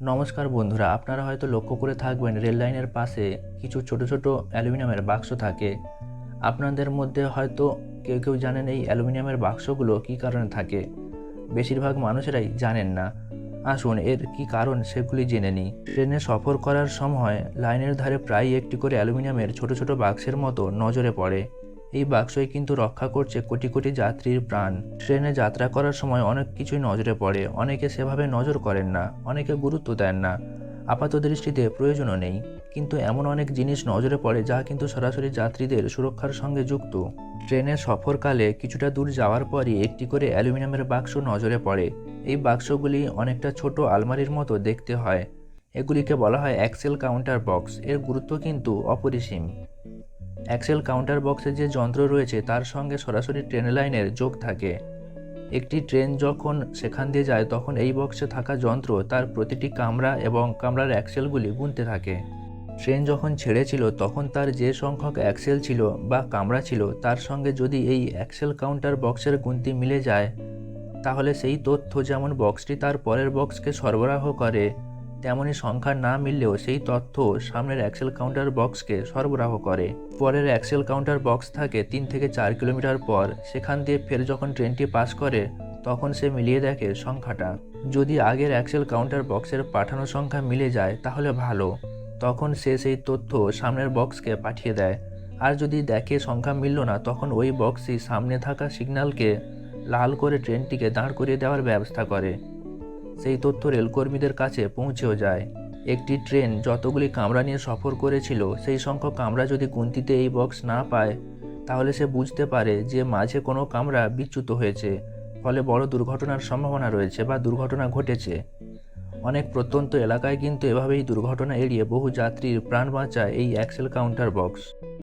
নমস্কার বন্ধুরা, আপনারা হয়তো লক্ষ্য করে থাকবেন রেল লাইনের পাশে কিছু ছোট ছোট অ্যালুমিনিয়ামের বাক্স থাকে। আপনাদের মধ্যে হয়তো কেউ কেউ জানেন এই অ্যালুমিনিয়ামের বাক্সগুলো কী কারণে থাকে। বেশিরভাগ মানুষেরাই জানেন না। আসুন এর কী কারণ সেগুলি জেনে নিই। ট্রেনে সফর করার সময় লাইনের ধারে প্রায়ই একটি করে অ্যালুমিনিয়ামের ছোট ছোট বাক্সের মতো নজরে পড়ে। এই বাক্সই কিন্তু রক্ষা করছে কোটি কোটি যাত্রীর প্রাণ। ট্রেনে যাত্রা করার সময় অনেক কিছুই নজরে পড়ে, অনেকে সেভাবে নজর করেন না, অনেকে গুরুত্ব দেন না, আপাত দৃষ্টিতে প্রয়োজনও নেই। কিন্তু এমন অনেক জিনিস নজরে পড়ে যা কিন্তু সরাসরি যাত্রীদের সুরক্ষার সঙ্গে যুক্ত। ট্রেনে সফরকালে কিছুটা দূর যাওয়ার পরই একটি করে অ্যালুমিনিয়ামের বাক্স নজরে পড়ে। এই বাক্সগুলি অনেকটা ছোট আলমারির মতো দেখতে হয়। এগুলিকে বলা হয় অ্যাক্সেল কাউন্টার বক্স। এর গুরুত্ব কিন্তু অপরিসীম। অ্যাক্সেল কাউন্টার বক্সে যে যন্ত্র রয়েছে তার সঙ্গে সরাসরি ট্রেন লাইনের যোগ থাকে। একটি ট্রেন যখন সেখান দিয়ে যায় তখন এই বক্সে থাকা যন্ত্র তার প্রতিটি কামরা এবং কামরার অ্যাক্সেলগুলি গুনতে থাকে। ট্রেন যখন ছেড়েছিল তখন তার যে সংখ্যক অ্যাক্সেল ছিল বা কামরা ছিল তার সঙ্গে যদি এই অ্যাক্সেল কাউন্টার বক্সের গুনতি মিলে যায়, তাহলে সেই তথ্য যেমন বক্সটি তার পরের বক্সকে সরবরাহ করে, তেমনি সংখ্যা না মিললেও সেই তথ্য সামনের অ্যাক্সেল কাউন্টার বক্সকে সরবরাহ করে। পরের অ্যাক্সেল কাউন্টার বক্স থাকে 3 থেকে 4 কিলোমিটার পর। সেখান দিয়ে ফের যখন ট্রেনটি পাস করে তখন সে মিলিয়ে দেখে সংখ্যাটা। যদি আগের অ্যাক্সেল কাউন্টার বক্সের পাঠানো সংখ্যা মিলে যায় তাহলে ভালো, তখন সে সেই তথ্য সামনের বক্সকে পাঠিয়ে দেয়। আর যদি দেখে সংখ্যা মিলল না, তখন ওই বক্সই সামনে থাকা সিগন্যালকে লাল করে ট্রেনটিকে দাঁড় করিয়ে দেওয়ার ব্যবস্থা করে। সেই তথ্য রেলকর্মীদের কাছে পৌঁছেও যায়। একটি ট্রেন যতগুলি কামরা নিয়ে সফর করেছিল সেই সংখ্যক কামরা যদি গুনতিতে এই বক্স না পায়, তাহলে সে বুঝতে পারে যে মাঝে কোনো কামরা বিচ্যুত হয়েছে, ফলে বড় দুর্ঘটনার সম্ভাবনা রয়েছে বা দুর্ঘটনা ঘটেছে। অনেক প্রত্যন্ত এলাকায় কিন্তু এভাবেই দুর্ঘটনা এড়িয়ে বহু যাত্রীর প্রাণ বাঁচায় এই অ্যাক্সেল কাউন্টার বক্স।